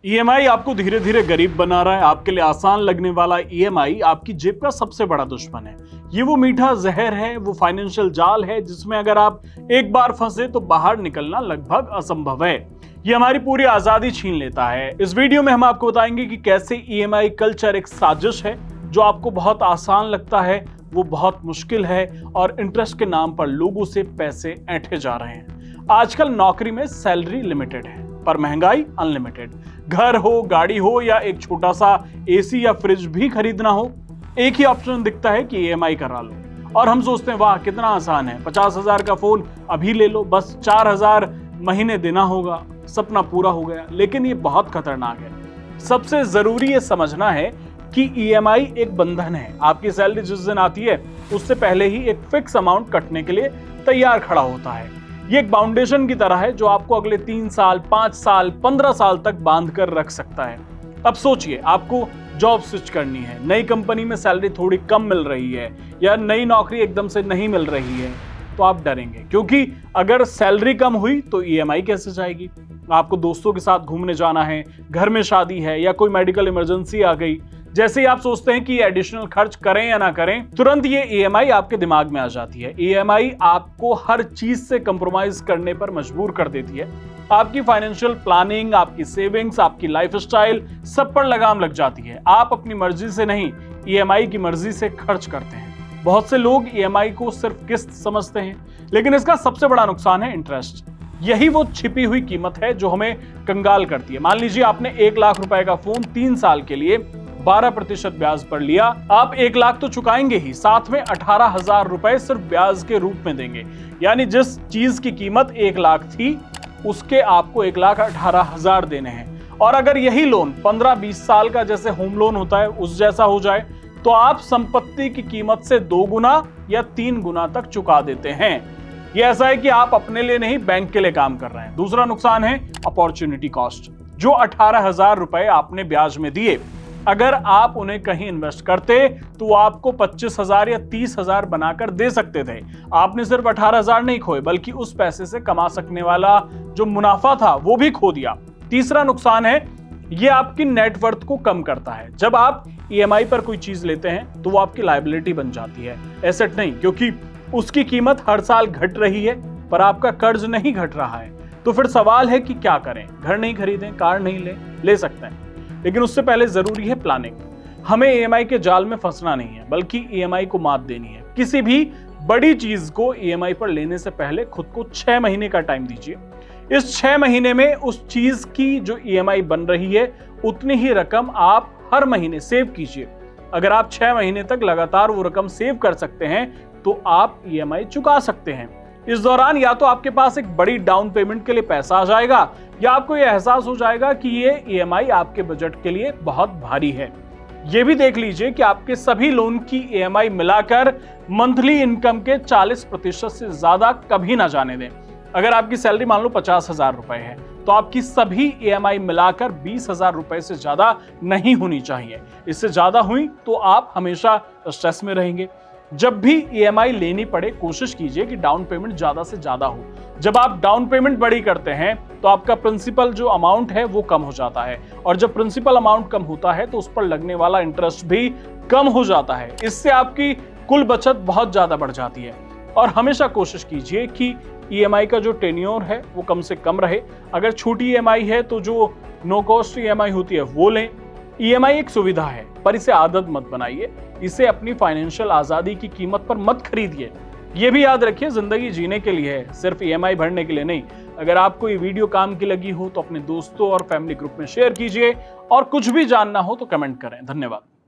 EMI आपको धीरे धीरे गरीब बना रहा है। आपके लिए आसान लगने वाला ईएमआई आपकी जेब का सबसे बड़ा दुश्मन है। ये वो मीठा जहर है, वो फाइनेंशियल जाल है जिसमें अगर आप एक बार फंसे तो बाहर निकलना लगभग असंभव है। ये हमारी पूरी आजादी छीन लेता है। इस वीडियो में हम आपको बताएंगे कि कैसे ईएमआई कल्चर एक साजिश है जो आपको बहुत आसान लगता है, वो बहुत मुश्किल है और इंटरेस्ट के नाम पर लोगों से पैसे ऐंठे जा रहे हैं। आजकल नौकरी में सैलरी लिमिटेड है पर महंगाई अनलिमिटेड। घर हो, गाड़ी हो या एक छोटा सा एसी या फ्रिज भी खरीदना हो, एक ही ऑप्शन दिखता है कि ईएमआई करा लो। और हम सोचते हैं वाह कितना आसान है, 50,000 का फोन अभी ले लो, बस 4,000 महीने देना होगा, सपना पूरा हो गया। लेकिन ये बहुत खतरनाक है। सबसे जरूरी ये समझना है कि ईएमआई एक बंधन है। आपकी सैलरी जिस दिन आती है उससे पहले ही एक फिक्स अमाउंट कटने के लिए तैयार खड़ा होता है। ये एक फाउंडेशन की तरह है जो आपको अगले 3 साल, 5 साल, 15 साल तक बांध कर रख सकता है। अब सोचिए, आपको जॉब स्विच करनी है, नई कंपनी में सैलरी थोड़ी कम मिल रही है या नई नौकरी एकदम से नहीं मिल रही है, तो आप डरेंगे क्योंकि अगर सैलरी कम हुई तो ईएमआई कैसे जाएगी। आपको दोस्तों के साथ घूमने जाना है, घर में शादी है या कोई मेडिकल इमरजेंसी आ गई, जैसे ही आप सोचते हैं कि एडिशनल खर्च करें या ना करें, तुरंत ये ईएमआई आपके दिमाग में आ जाती है। ईएमआई आपको हर चीज से कंप्रोमाइज करने पर मजबूर कर देती है। आपकी फाइनेंशियल प्लानिंग, आपकी सेविंग्स, आपकी लाइफस्टाइल, सब पर लगाम लग जाती है। आप अपनी मर्जी से नहीं, ईएमआई की मर्जी से खर्च करते हैं। बहुत से लोग ईएमआई को सिर्फ किस्त समझते हैं, लेकिन इसका सबसे बड़ा नुकसान है इंटरेस्ट। यही वो छिपी हुई कीमत है जो हमें कंगाल करती है। मान लीजिए आपने 1 लाख रुपए का फोन 3 साल के लिए 12% ब्याज पर लिया। आप 1 लाख तो चुकाएंगे ही, साथ में 18,000 रुपए सिर्फ ब्याज के रूप में देंगे। यानी जिस चीज की कीमत 1 लाख थी उसके आपको 1,18,000 देने हैं। और अगर यही लोन 15-20 साल का जैसे होम लोन होता है उस जैसा हो जाए तो आप संपत्ति की कीमत से 2 गुना या 3 गुना तक चुका देते हैं। यह ऐसा है कि आप अपने लिए नहीं, बैंक के लिए काम कर रहे हैं। दूसरा नुकसान है अपॉर्चुनिटी कॉस्ट। जो 18,000 रुपए आपने ब्याज में दिए, अगर आप उन्हें कहीं इन्वेस्ट करते तो आपको 25,000 या 30,000 बनाकर दे सकते थे। आपने सिर्फ 18,000 नहीं खोए, बल्कि उस पैसे से कमा सकने वाला जो मुनाफा था वो भी खो दिया। तीसरा नुकसान है, ये आपकी नेटवर्थ को कम करता है। जब आप ईएमआई पर कोई चीज लेते हैं तो वो आपकी लायबिलिटी बन जाती है, एसेट नहीं, क्योंकि उसकी कीमत हर साल घट रही है पर आपका कर्ज नहीं घट रहा है। तो फिर सवाल है कि क्या करें। घर नहीं खरीदें, कार नहीं ले सकते हैं, लेकिन उससे पहले जरूरी है प्लानिंग। हमें ईएमआई के जाल में फंसना नहीं है, बल्कि ईएमआई को मात देनी है। किसी भी बड़ी चीज को ईएमआई पर लेने से पहले खुद को 6 महीने का टाइम दीजिए। इस 6 महीने में उस चीज की जो ईएमआई बन रही है उतनी ही रकम आप हर महीने सेव कीजिए। अगर आप 6 महीने तक लगातार वो रकम सेव कर सकते हैं तो आप ईएमआई चुका सकते हैं। इस दौरान या तो आपके पास एक बड़ी डाउन पेमेंट के लिए पैसा आ जाएगा या आपको यह एहसास हो जाएगा कि ये ईएमआई आपके बजट के लिए बहुत भारी है। ये भी देख लीजिए कि आपके सभी लोन की ईएमआई मिलाकर मंथली इनकम के 40% से ज्यादा कभी ना जाने दें। अगर आपकी सैलरी मान लो 50,000 रुपए है तो आपकी सभी ईएमआई मिलाकर 20,000 रुपए से ज्यादा नहीं होनी चाहिए। इससे ज्यादा हुई तो आप हमेशा स्ट्रेस में रहेंगे। जब भी ईएमआई लेनी पड़े कोशिश कीजिए कि डाउन पेमेंट ज्यादा से ज्यादा हो। जब आप डाउन पेमेंट बड़ी करते हैं तो आपका प्रिंसिपल जो अमाउंट है वो कम हो जाता है, और जब प्रिंसिपल अमाउंट कम होता है तो उस पर लगने वाला इंटरेस्ट भी कम हो जाता है। इससे आपकी कुल बचत बहुत ज्यादा बढ़ जाती है। और हमेशा कोशिश कीजिए कि ईएमआई का जो टेन्योर है वो कम से कम रहे। अगर छोटी ईएमआई है तो जो नो कॉस्ट ईएमआई होती है वो लें। ईएमआई एक सुविधा है पर इसे आदत मत बनाइए। इसे अपनी फाइनेंशियल आजादी की कीमत पर मत खरीदिए। ये भी याद रखिए, जिंदगी जीने के लिए है, सिर्फ ईएमआई भरने के लिए नहीं। अगर आपको ये वीडियो काम की लगी हो तो अपने दोस्तों और फैमिली ग्रुप में शेयर कीजिए, और कुछ भी जानना हो तो कमेंट करें। धन्यवाद।